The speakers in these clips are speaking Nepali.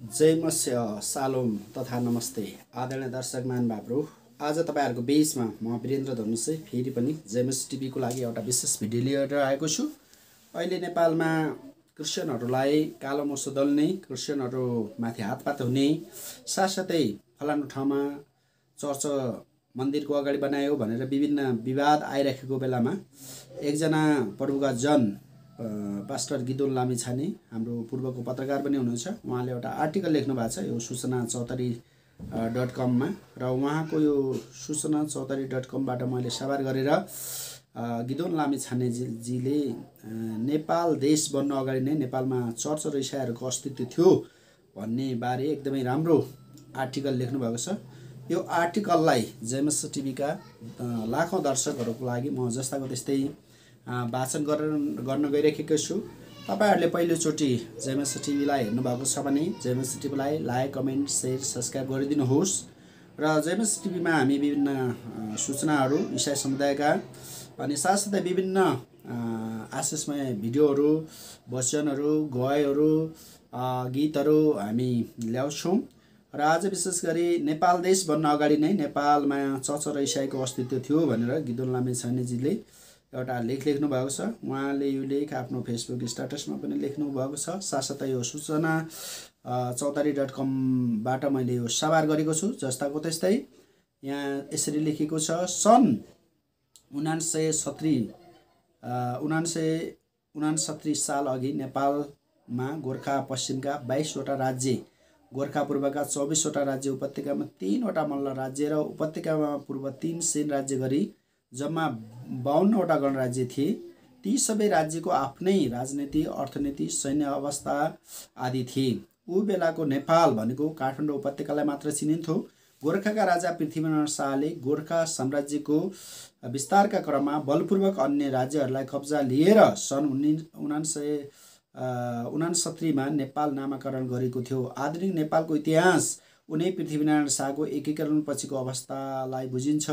जय मत्स्य सालोम तथा नमस्ते आदरणीय दर्शक महानुभावहरू। आज तपाईहरुको बीचमा म वीरेन्द्र धनुषै फेरि पनि जेएमएस टिभीको लागि एउटा विशेष भिडियो लिएर आएको छु। अहिले नेपालमा क्रिश्चियनहरूलाई कालो मोसो दल्ने, क्रिश्चियनहरूमाथि हातपात हुने, साथसाथै फलानु ठाउँमा चर्च मन्दिरको अगाडि बनायो भनेर विभिन्न विवाद आइराखेको बेलामा एकजना प्रभुका जन पास्टर गिदोन लामिछाने हाम्रो पूर्वको पत्रकार पनि हुनुहुन्छ। उहाँले एउटा आर्टिकल लेख्नु भएको छ यो सूचना चौतारी .com मा, र उहाँको यो सूचना चौतारी .com बाट मैले साभार गरेर गिदोन लामिछाने जीले नेपाल देश बन्न अगाडि नै नेपालमा चर्च र इसाईहरूको अस्तित्व थियो भन्ने बारे एकदमै राम्रो आर्टिकल लेख्नु भएको छ। यो आर्टिकललाई जेएमएस टिभीका लाखौं दर्शकहरूको लागि म जस्ताको त्यस्तै वाचन गर्न गइरहेको छु। तपाईहरुले पहिलोचोटि जेएमएस टिभीलाई हेर्नु भएको छ भने जेएमएस टिभीलाई लाइक, कमेन्ट, शेयर, सब्स्क्राइब गरिदिनुहोस्। र जेएमएस टिभीमा हामी विभिन्न सूचनाहरू इसाई समुदायका अनि साथसाथै विभिन्न आशिषमय भिडियोहरू, वचनहरू, गवाईहरू, गीतहरू हामी ल्याउँछौँ। र आज विशेष गरी नेपाल देश बन्न अगाडि नै नेपालमा चर्च र इसाईको अस्तित्व थियो भनेर गिदोन लामिछानेजीले एउटा लेख लेख्नु भएको छ। उहाँले यो लेख आफ्नो फेसबुक स्ट्याटसमा पनि लेख्नु भएको छ। साथसाथै यो सूचना चौतारी .com बाट मैले यो साभार गरेको छु। जस्ताको त्यस्तै यहाँ यसरी लेखेको छ, सन् 1969 साल अघि नेपालमा गोर्खा पश्चिमका 22 वटा राज्य, गोर्खा पूर्वका 24 वटा राज्य, उपत्यकामा 3 वटा मल्ल राज्य र उपत्यकामा पूर्व 3 सेन राज्य गरी जम्मा 52 वटा गणराज्य थिए। ती सबै राज्यको आफ्नै राजनीति, अर्थनीति, सैन्य अवस्था आदि थिए। ऊ बेलाको नेपाल भनेको काठमाडौँ उपत्यकालाई मात्र चिनिन्थ्यो। गोर्खाका राजा पृथ्वीनारायण शाहले गोर्खा साम्राज्यको विस्तारका क्रममा बलपूर्वक अन्य राज्यहरूलाई कब्जा लिएर सन् 1969 मा नेपाल नामाकरण गरेको थियो। आधुनिक नेपालको इतिहास उनै पृथ्वीनारायण शाहको एकीकरण पछिको अवस्थालाई बुझिन्छ।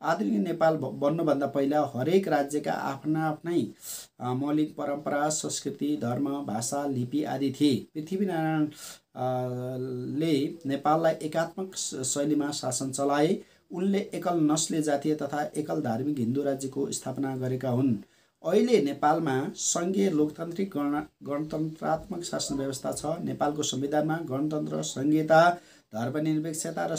आधुनिक नेपाल बन्नुभन्दा पहिला हरेक राज्यका आफ्नै मौलिक परम्परा, संस्कृति, धर्म, भाषा, लिपि आदि थिए। पृथ्वीनारायणले नेपाललाई एकात्मक शैलीमा शासन चलाए। उनले एकल नस्लीय जातीय तथा एकल धार्मिक हिन्दू राज्यको स्थापना गरेका हुन्। अहिले नेपालमा संघीय लोकतान्त्रिक गणतन्त्रात्मक शासन व्यवस्था छ। नेपालको संविधानमा गणतन्त्र, संघीयता, धर्मनिरपेक्षता र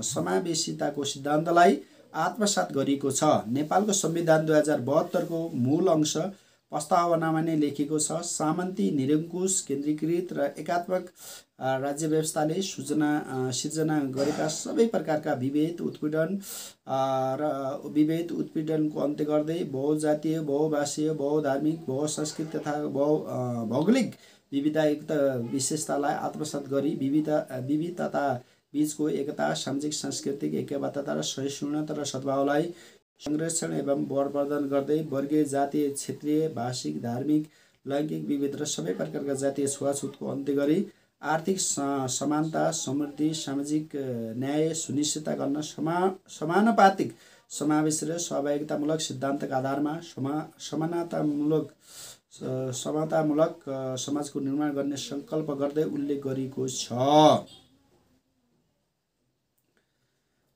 समावेशिताको सिद्धान्तलाई आत्मसात गरिएको छ। नेपालको संविधान 2072 को मूल अंश प्रस्तावनामा नै लेखिएको छ, सामन्ती, निरङ्कुश, केन्द्रीकृत र एकात्मक राज्य व्यवस्थाले सिर्जना गरेका सबै प्रकारका विभेद उत्पीडनको अन्त्य गर्दै बहुजातीय, बहुभाषीय, बहुधार्मिक, बहुसंस्कृत तथा भौगोलिक विविधतायुक्त विशेषतालाई आत्मसात गरी विविधता बीचको एकता, सामाजिक सांस्कृतिक ऐक्यबद्धता र सहिष्णुता र सद्भावलाई संरक्षण एवं बढवर्धन गर्दै वर्गीय, जातीय, क्षेत्रीय, भाषिक, धार्मिक, लैङ्गिक विभेद र सबै प्रकारका जातीय छुवाछुतको अन्त्य गरी आर्थिक समानता, समृद्धि, सामाजिक न्याय सुनिश्चित गर्न समानुपातिक, समावेशी र सहभागितामूलक सिद्धान्तका आधारमा समतामूलक समाजको निर्माण गर्ने संकल्प गर्दै उल्लेख गरिएको छ।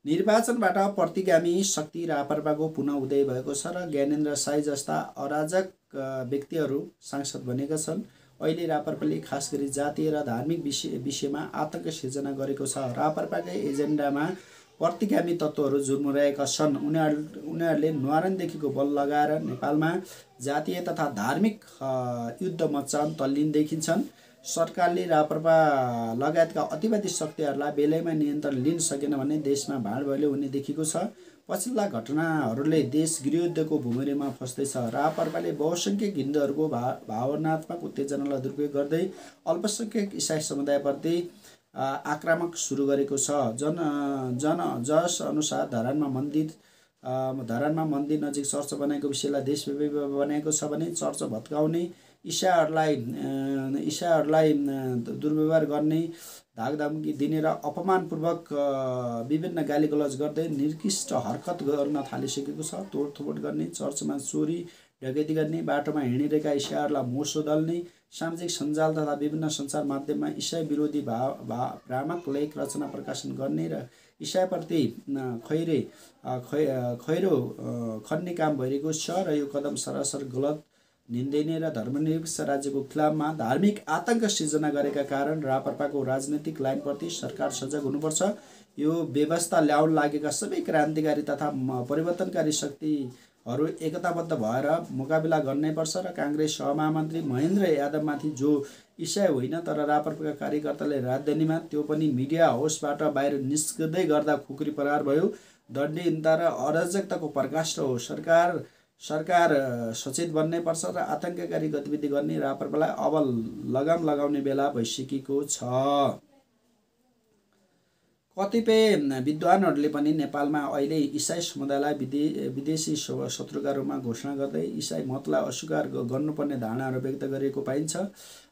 निर्वाचनबाट प्रतिगामी शक्ति रापरपाको पुनः उदय भएको छ र ज्ञानेन्द्र साई जस्ता अराजक व्यक्तिहरू सांसद बनेका छन्। अहिले रापरपाले खास गरी जातीय र धार्मिक विषयमा आतंक सिर्जना गरेको छ। रापरपाकै एजेन्डामा प्रतिगामी तत्त्वहरू जुर्मुरहेका छन्। उनीहरूले न्वारानदेखिको बल लगाएर नेपालमा जातीय तथा धार्मिक युद्ध मचान तल्लीन देखिन्छन्। सरकारले रापरपा लगायतका अतिवादी शक्तिहरूलाई बेलैमा नियन्त्रण लिन सकेन भने देशमा भाँडभैलो हुने देखिएको छ। पछिल्ला घटनाहरूले देश गृहयुद्धको भुमरीमा फस्दैछ। रापरपाले बहुसंख्यक हिन्दूहरूको भावनात्मक उत्तेजनालाई दुरुपयोग गर्दै अल्पसंख्यक इसाई समुदायप्रति आक्रामक सुरु गरेको छ। जस अनुसार धरानमा मन्दिर नजिक चर्च बनाएको विषयलाई देशव्यापी बनाएको छ भने चर्च भत्काउने, इसाईहरूलाई दुर्व्यवहार गर्ने, धाकधम्की दिने र अपमानपूर्वक विभिन्न गालीगलौज गर्दै निकृष्ट हरकत गर्न थालिसकेको छ। तोडथोड गर्ने, चर्चमा चोरी डकैती गर्ने, बाटोमा हिँडिरहेका इसाईहरूलाई मोसो दल्ने, सामाजिक सञ्जाल तथा विभिन्न सञ्चार माध्यममा इसाई विरोधी भ्रामक लेख रचना प्रकाशन गर्ने र इसाईप्रति खैरो खन्ने काम भइरहेको छ र यो कदम सरासर गलत, निन्दनीय र धर्मनिरपेक्ष राज्यको खिलाफमा धार्मिक आतंक सिर्जना गरेका कारण रापरपाको राजनैतिक लाइनप्रति सरकार सजग हुनुपर्छ। यो व्यवस्था ल्याउन लागेका सबै क्रान्तिकारी तथा परिवर्तनकारी शक्तिहरू एकताबद्ध भएर मुकाबिला गर्नैपर्छ र काङ्ग्रेस सहमहामन्त्री महेन्द्र यादवमाथि जो इसाई होइन तर रापरपाका कार्यकर्ताले राजधानीमा त्यो पनि मिडिया हाउसबाट बाहिर निस्कँदै गर्दा खुकुरी प्रहार भयो। दण्डहीनता र अराजकताको प्रकाश हो। सरकार सचेत बन्नैपर्छ र आतङ्ककारी गतिविधि गर्ने रापरपालाई अब लगाम लगाउने बेला भइसकेको छ। कतिपय विद्वानहरूले पनि नेपालमा अहिले इसाई समुदायलाई विदेशी शत्रुका रूपमा घोषणा गर्दै इसाई मतलाई अस्वीकार गर्नुपर्ने धारणाहरू व्यक्त गरेको पाइन्छ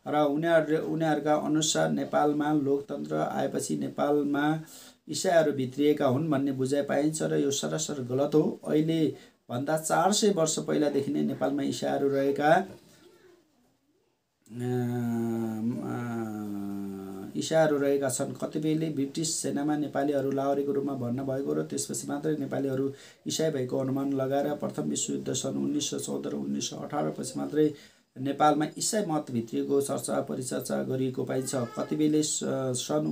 र उनीहरूका अनुसार नेपालमा लोकतन्त्र आएपछि नेपालमा इसाईहरू भित्रिएका हुन् भन्ने बुझाइ पाइन्छ र यो सरासर गलत हो। अहिले भन्दा 400 वर्ष पहिलादेखि नै नेपालमा इसाईहरू रहेका छन्। कतिपयले ब्रिटिस सेनामा नेपालीहरू लाहोरीको रूपमा भर्ना भएको र त्यसपछि मात्रै नेपालीहरू इसाई भएको अनुमान लगाएर प्रथम विश्वयुद्ध सन् 1914 र 1918 पछि मात्रै नेपालमा इसाई मत भित्रिएको चर्चा परिचर्चा गरिएको पाइन्छ। कतिपयले सन्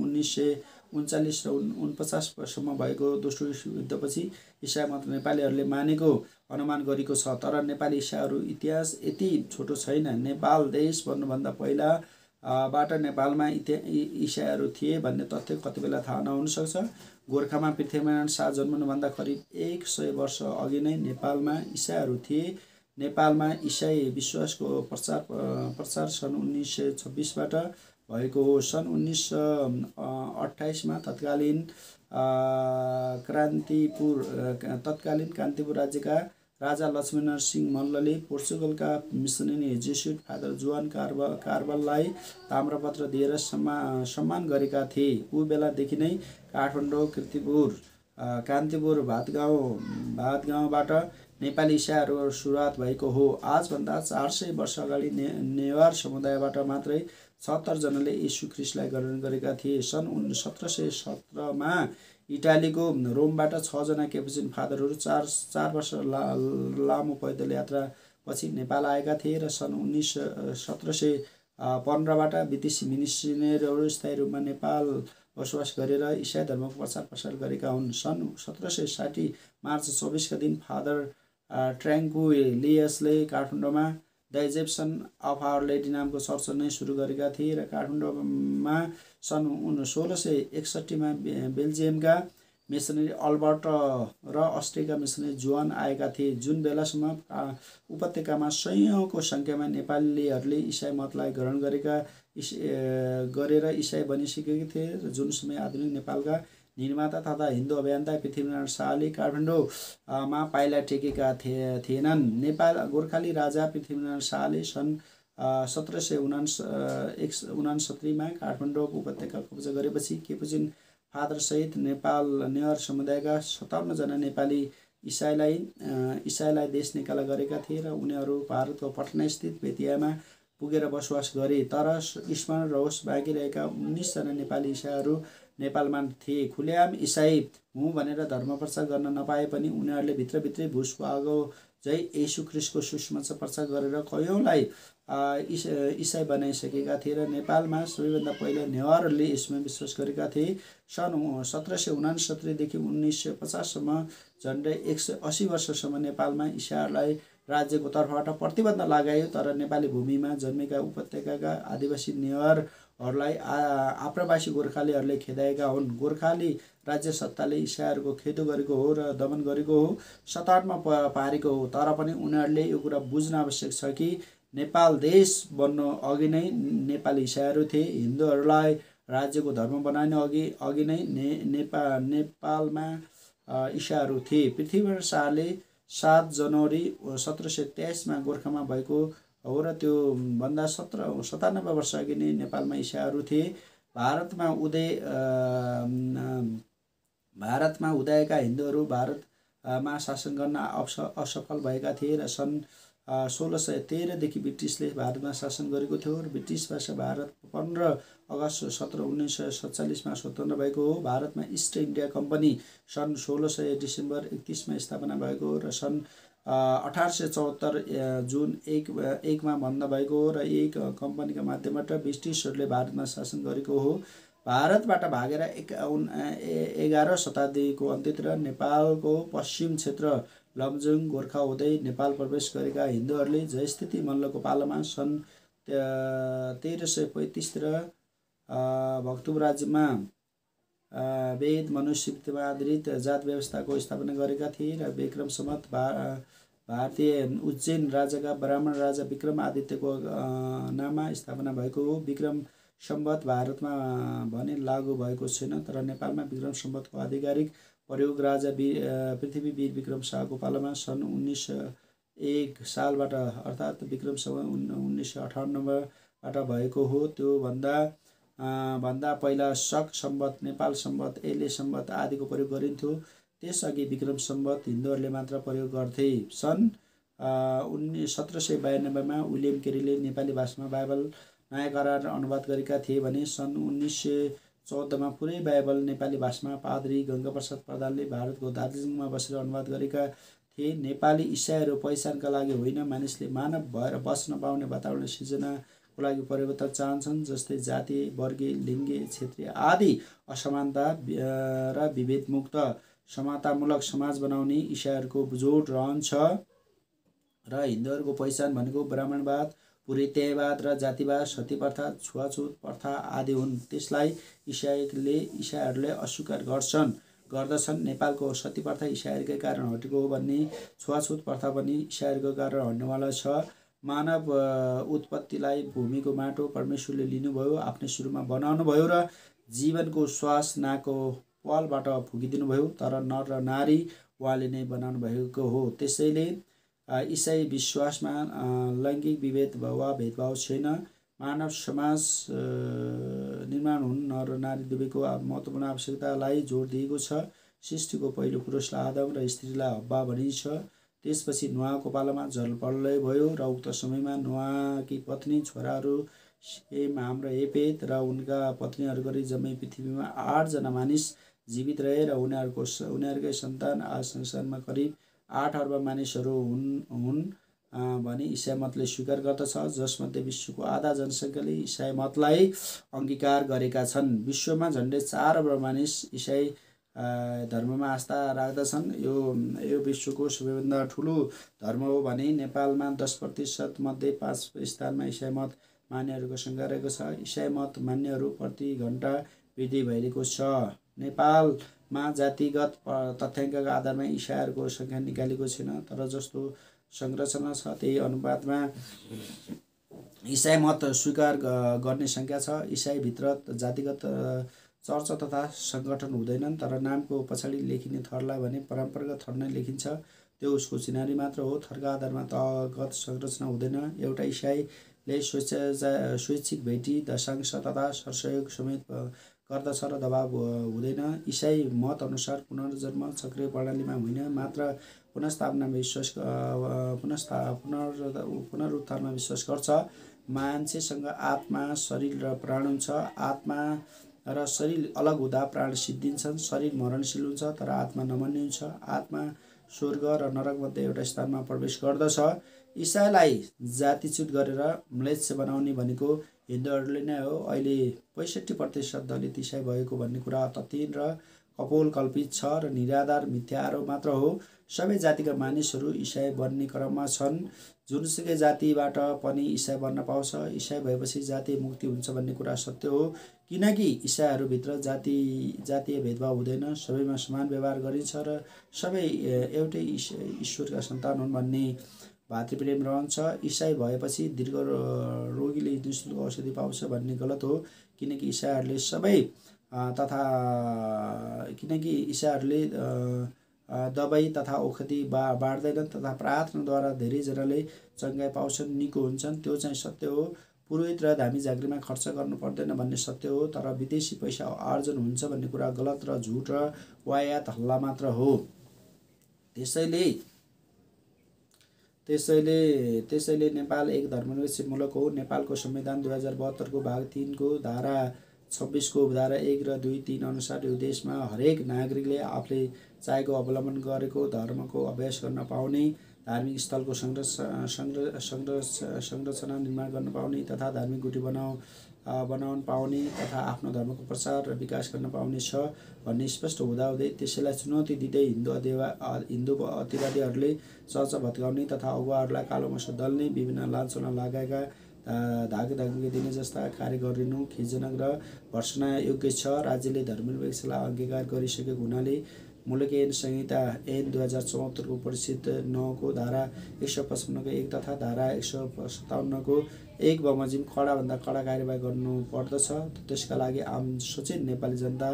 1939 र 1949 सम्म भएको दोस्रो विश्वयुद्धपछि इसाई मत नेपालीहरूले मानेको अनुमान गरेको छ। तर नेपाली इसाईहरू इतिहास यति छोटो छैन। नेपाल देश बन्नुभन्दा पहिला बाट नेपालमा इसाईहरू थिए भन्ने तथ्य कतिबेला थाहा नहुन सक्छ। गोरखामा पृथ्वीनारायण शाह जन्मनुभन्दा करिब 100 वर्ष अघि नै नेपालमा इसाईहरू थिए। नेपालमा इसाई विश्वासको प्रचार सन् 1926बाट भएको हो। सन् 1928 मा तत्कालीन कान्तिपुर राज्यका राजा लक्ष्मीनरसिंह मल्लले पोर्चुगलका मिसनरी जेसुइट फादर जुआन कार्बललाई ताम्रपत्र दिएर सम्मान गरेका थिए। ऊ बेलादेखि नै काठमाडौँ, कान्तिपुर, भातगाउँबाट नेपाली इसाईहरू सुरुवात भएको हो। आजभन्दा 400 वर्ष अगाडि नेवार समुदायबाट मात्रै 76 जनाले यीशु ख्रिस्टलाई ग्रहण गरेका थिए। सन् 1717 मा इटालीको रोमबाट 6 जना केपुचिन फादरहरू 4 वर्ष लामो पैदल यात्रा पछि नेपाल आएका थिए र सन् 1715 बाट विदेशी मिसनरीहरू स्थायी रूपमा नेपाल बसोबास गरेर इसाई धर्मको प्रचार गरेका हुन्। सन् 1760 मार्च 24 का दिन फादर ट्र्याङ्क्विलियसले काठमाडौँमा द इजिप्सन अफ आवर लेडी नामको चर्च नै सुरु गरेका थिए र काठमाडौँमा सन् 1661 मा बेल्जियमका मिसनरी अल्बर्ट र अस्ट्रियाका मिसनरी जुआन आएका थिए। जुन बेलासम्म उपत्यकामा सयौँको सङ्ख्यामा नेपालीहरूले इसाई मतलाई ग्रहण गरेर इसाई बनिसकेका थिए र जुन समय आधुनिक नेपालका निर्माता तथा हिन्दू अभियन्ता पृथ्वीनारायण शाहले काठमाडौँमा पाइला टेकेका थिएनन्। गोर्खाली राजा पृथ्वीनारायण शाहले सन् 1769 मा काठमाडौँ उपत्यका कब्जा गरेपछि केपुचिन फादरसहित नेवार समुदायका 57 जना नेपाली इसाईलाई देश निकाला गरेका थिए र उनीहरू भारतको पटनास्थित बेतियामा पुगेर बसोबास गरे। तर स्मरण रहोस्, बाँकी रहेका 19 जना नेपाली इसाईहरू नेपालमा थिए। खुलेआम इसाई हुँ भनेर धर्म प्रचार गर्न नपाए पनि उनीहरूले भित्रभित्रै भुसको आगो झै येशू ख्रिस्टको सुसमाचार प्रचार गरेर कयौँलाई इसाई बनाइसकेका थिए र नेपालमा सबैभन्दा पहिला नेवारहरूले यसमा विश्वास गरेका थिए। सन् 1769 देखि 1950 सम्म झन्डै 180 वर्षसम्म नेपालमा इसाईहरूलाई राज्यको तर्फबाट प्रतिबन्ध लगाइयो। तर नेपाली भूमिमा जन्मेका उपत्यकाका आदिवासी नेवारहरूलाई आप्रवासी गोर्खालीहरूले खेदाएका हुन्। गोर्खाली राज्य सत्ताले इसाईहरूको खेदो गरेको हो र दमन गरेको हो, सताटमा पारेको हो। तर पनि उनीहरूले यो कुरा बुझ्न आवश्यक छ कि नेपाल देश बन्नु अघि नै नेपाली इसाईहरू थिए। हिन्दूहरूलाई राज्यको धर्म बनाउने अघि नै नेपालमा इसाईहरू थिए। पृथ्वीनारायण शाहले 7 जनवरी 1723 मा गोर्खामा भएको हो र त्यो भन्दा 97 वर्ष अघि नै नेपालमा इसाईहरू थिए। भारतमा उदाएका हिन्दूहरू भारतमा शासन गर्न असफल भएका थिए र सन् 1613 देखि ब्रिटिसले भारतमा शासन गरेको थियो र ब्रिटिसबाट भारत 15 अगस्त 1947 मा स्वतन्त्र भएको हो। भारतमा इस्ट इन्डिया कम्पनी सन् 1600 डिसेम्बर 31 मा स्थापना भएको हो र सन् 1874 जुन 1 मा बन्द भएको हो र यही कम्पनीका माध्यमबाट ब्रिटिसहरूले भारतमा शासन गरेको हो। भारतबाट भागेर 11 शताब्दीको अन्त्यतिर नेपालको पश्चिम क्षेत्र लमजुङ गोर्खा हुँदै नेपाल प्रवेश गरेका हिन्दूहरूले जयस्थिति मल्लको पालामा सन् 1335 तिर भक्तुब राज्यमा वेद मनुस्मृतिमा आधारित जात व्यवस्थाको स्थापना गरेका थिए र विक्रम सम्वत भारतीय उज्जैन राजाका ब्राह्मण राजा विक्रम आदित्यको नाममा स्थापना भएको हो। विक्रम सम्वत भारतमा भने लागू भएको छैन, तर नेपालमा विक्रम सम्वतको आधिकारिक प्रयोग राजा पृथ्वीवीर विक्रम शाहको पालामा सन् 1901 सालबाट अर्थात् विक्रम सम्वत 1998बाट भएको हो। त्यो भन्दा पहिला शक सम्वत, नेपाल सम्वत, एले सम्वत आदिको प्रयोग गरिन्थ्यो। त्यसअघि विक्रम सम्वत हिन्दूहरूले मात्र प्रयोग गर्थे। सन् 1792 मा विलियम केरीले नेपाली भाषामा बाइबल नयाँ करार अनुवाद गरेका थिए भने सन् 1914 मा पुरै बाइबल नेपाली भाषामा पादरी गङ्गाप्रसाद प्रधानले भारतको दार्जिलिङमा बसेर अनुवाद गरेका थिए। नेपाली इसाईहरू पहिचानका लागि होइन, मानिसले मानव भएर बस्न पाउने वातावरण सिर्जनाको लागि परिवर्तन चाहन्छन्, जस्तै जातीय, वर्गीय, लिङ्गीय, क्षेत्रीय आदि असमानता र विभेदमुक्त समतामूलक समाज बनाउने इसाईहरूको जोड रहन्छ र हिन्दूहरूको पहिचान भनेको ब्राह्मणवाद, पुरोहित्यवाद र जातिवाद, सती प्रथा, छुवाछुत प्रथा आदि हुन्। त्यसलाई इसाईहरूले अस्वीकार गर्दछन्। नेपालको सती प्रथा इसाईहरूकै कारण हटेको हो भन्ने, छुवाछुत प्रथा पनि इसाईहरूको कारण हट्नेवाला छ। मानव उत्पत्तिलाई भूमिको माटो परमेश्वरले लिनुभयो, आफ्नै सुरुमा बनाउनु भयो र जीवनको श्वास नाकको पालबाट फुकिदिनु भयो, तर नर र नारी उहाँले नै बनाउनु भएको हो। त्यसैले इसाई विश्वासमा लैङ्गिक विभेद वा भेदभाव छैन। मानव समाज निर्माण हुन नर र नारी दुवैको महत्त्वपूर्ण आवश्यकतालाई जोड दिएको छ। सृष्टिको पहिलो पुरुषलाई आदम र स्त्रीलाई हव्वा भनिन्छ। त्यसपछि नोआको पालामा जलप्रलय भयो र उक्त समयमा नोआकी पत्नी, छोराहरू सेम, हाम र एपेत र उनका पत्नीहरू गरी जम्मै पृथ्वीमा 8 जना मानिस जीवित रहे र उनीहरूकै सन्तान आज संसारमा करिब 8 अर्ब मानिसहरू हुन् भनी इसाई मतले स्वीकार गर्दछ, जसमध्ये विश्वको आधा जनसङ्ख्याले इसाई मतलाई अङ्गीकार गरेका छन्। विश्वमा झन्डै 4 अर्ब मानिस इसाई धर्ममा आस्था राख्दछन्। यो विश्वको सबैभन्दा ठुलो धर्म हो भने नेपालमा 10% मध्ये 5 स्थानमा इसाई मत मान्नेहरूको सङ्ख्या रहेको छ। इसाई मत मान्नेहरू प्रति घण्टा वृद्धि भइरहेको छ। नेपालमा जातिगत तथ्याङ्कका आधारमा इसाईहरूको सङ्ख्या निकालेको छैन, तर जस्तो संरचना छ त्यही अनुपातमा इसाई मत स्वीकार गर्ने सङ्ख्या छ। इसाईभित्र जातिगत चर्चा तथा सङ्गठन हुँदैनन्, तर नामको पछाडि लेखिने थरलाई भने परम्परागत थर नै लेखिन्छ। त्यो उसको चिनारी मात्र हो। थरका आधारमा तहगत संरचना हुँदैन। एउटा इसाईले स्वैच्छिक भेटी, दशांश तथा सरसहयोग समेत गर्दछ र दबाव हुँदैन। इसाई मत अनुसार पुनर्जन्म चक्रीय प्रणालीमा होइन, मात्र पुनरुत्थानमा विश्वास गर्छ। मान्छेसँग आत्मा, शरीर र प्राण हुन्छ। आत्मा र शरीर अलग हुँदा प्राण सिद्धिन्छन्। शरीर मरणशील हुन्छ, तर आत्मा नमर्ने हुन्छ। आत्मा स्वर्ग र नरकमध्ये एउटा स्थानमा प्रवेश गर्दछ। इसाईलाई जातिच्युत गरेर म्लेच्छ बनाउने भनेको हिन्दूहरूले नै हो। अहिले 65% दलित इसाई भएको भन्ने कुरा तथ्यहीन र कपोलकल्पित छ र निराधार मिथ्या आरोप मात्र हो। सबै जातिका मानिसहरू इसाई बन्ने क्रममा छन्। जुनसुकै जातिबाट पनि इसाई बन्न पाउँछ। इसाई भएपछि जातीय मुक्ति हुन्छ भन्ने कुरा सत्य हो, किनकि इसाईहरूभित्र जातीय भेदभाव हुँदैन। सबैमा समान व्यवहार गरिन्छ र सबै एउटै ईश्वरका सन्तान हुन् भन्ने भातृप्रेम रहन्छ। इसाई भएपछि दीर्घ रोगीले निःशुल्क औषधि पाउँछ भन्ने गलत हो, किनकि इसाईहरूले दबाई तथा औषधि बाँड्दैनन् तथा प्रार्थनाद्वारा धेरैजनाले चङ्गाइ पाउँछन्, निको हुन्छन्। त्यो चाहिँ सत्य हो। पुरोहित र धामी झाँक्रीमा खर्च गर्नु पर्दैन भन्ने सत्य हो, तर विदेशी पैसा आर्जन हुन्छ भन्ने कुरा गलत र झुट र वायात हल्ला मात्र हो। त्यसैले त्यसैले नेपाल एक धर्मनिरपेक्ष मुलुक हो। नेपालको संविधान 2072 को भाग 3 को धारा 26 को धारा 1 र 2, 3 अनुसार यो देशमा हरेक नागरिकले आफूले चाहेको अवलम्बन गरेको धर्मको अभ्यास गर्न पाउने, धार्मिक स्थलको संरचना निर्माण गर्न पाउने तथा धार्मिक गुटी बनाउन पाउने तथा आफ्नो धर्मको प्रचार र विकास गर्न पाउने छ भन्ने स्पष्ट हुँदाहुँदै त्यसैलाई चुनौती दिँदै हिन्दू अतिवादीहरूले चर्चा भत्काउने तथा अगुवाहरूलाई कालोमसो दल्ने, विभिन्न लाञ्छना लगाएका धागे दिने जस्ता कार्य गरिनु खिज्जनक र भर्सना योग्य छ। राज्यले धर्मनिरपेक्षलाई अंगीकार गरिसकेको हुनाले मुलुकी ऐन संहिता ऐन 2074 को परिचित 9 को धारा 155 को 1 तथा धारा 157 को 1 बमोजिम कडाभन्दा कडा कार्यवाही गर्नु पर्दछ। त्यसका लागि आम सचेत नेपाली जनता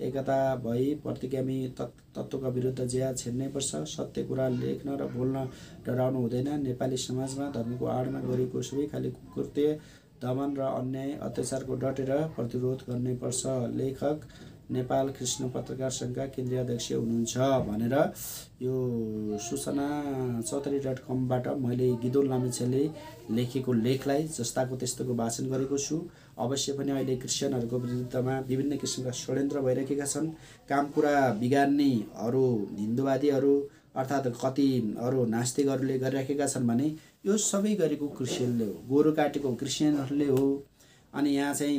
एकता भई प्रतिगामी तत्त्वका विरुद्ध जिया छेड्नै पर्छ। सत्य कुरा लेख्न र बोल्न डराउनु हुँदैन। नेपाली समाजमा धर्मको आडमा गरिएको सबै खाली कृत्य, दमन र अन्याय अत्याचारको डटेर प्रतिरोध गर्नै पर्छ। लेखक नेपाल कृष्ण पत्रकार संघका केन्द्रीय अध्यक्ष हुनुहुन्छ भनेर यो सूचना चौतारी.com बाट मैले गिदोल लामेछाले लेखेको लेखलाई जस्ताको त्यस्तोको वाचन गरेको छु। अवश्य पनि अहिले क्रिस्चियनहरूको विरुद्धमा विभिन्न किसिमका षड्यन्त्र भइरहेका छन्। काम कुरा बिगार्ने अरू हिन्दूवादीहरू अर्थात् कति अरू नास्तिकहरूले गरिराखेका छन् भने यो सबै गरेको क्रिस्चियनले हो, गोरु काटेको क्रिस्चियनहरूले हो। अनि यहाँ चाहिँ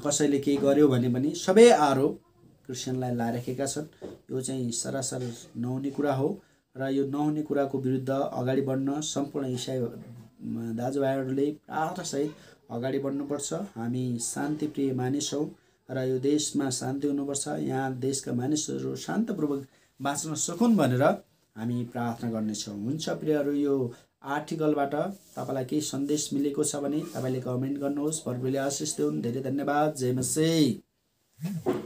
कसैले केही गर्यो भने पनि सबै आरोप क्रिस्चियनलाई लाइराखेका छन्। यो चाहिँ सरासर नहुने कुरा हो र यो नहुने कुराको विरुद्ध अगाडि बढ्न सम्पूर्ण इसाई दाजुभाइहरूले प्रार्थनासहित अगाडि बढ्नुपर्छ। हामी शान्तिप्रिय मानिस हौँ र यो देशमा शान्ति हुनुपर्छ। यहाँ देशका मानिसहरू शान्तपूर्वक बाँच्न सकुन् भनेर हामी प्रार्थना गर्नेछौँ। हुन्छ प्रियहरू, यो आर्टिकलबाट तपाईलाई केही सन्देश मिलेको छ भने तपाईले कमेन्ट गर्नुहोस्। प्रभुले आशिष दिउन्। धेरै धन्यवाद। जय मसीह।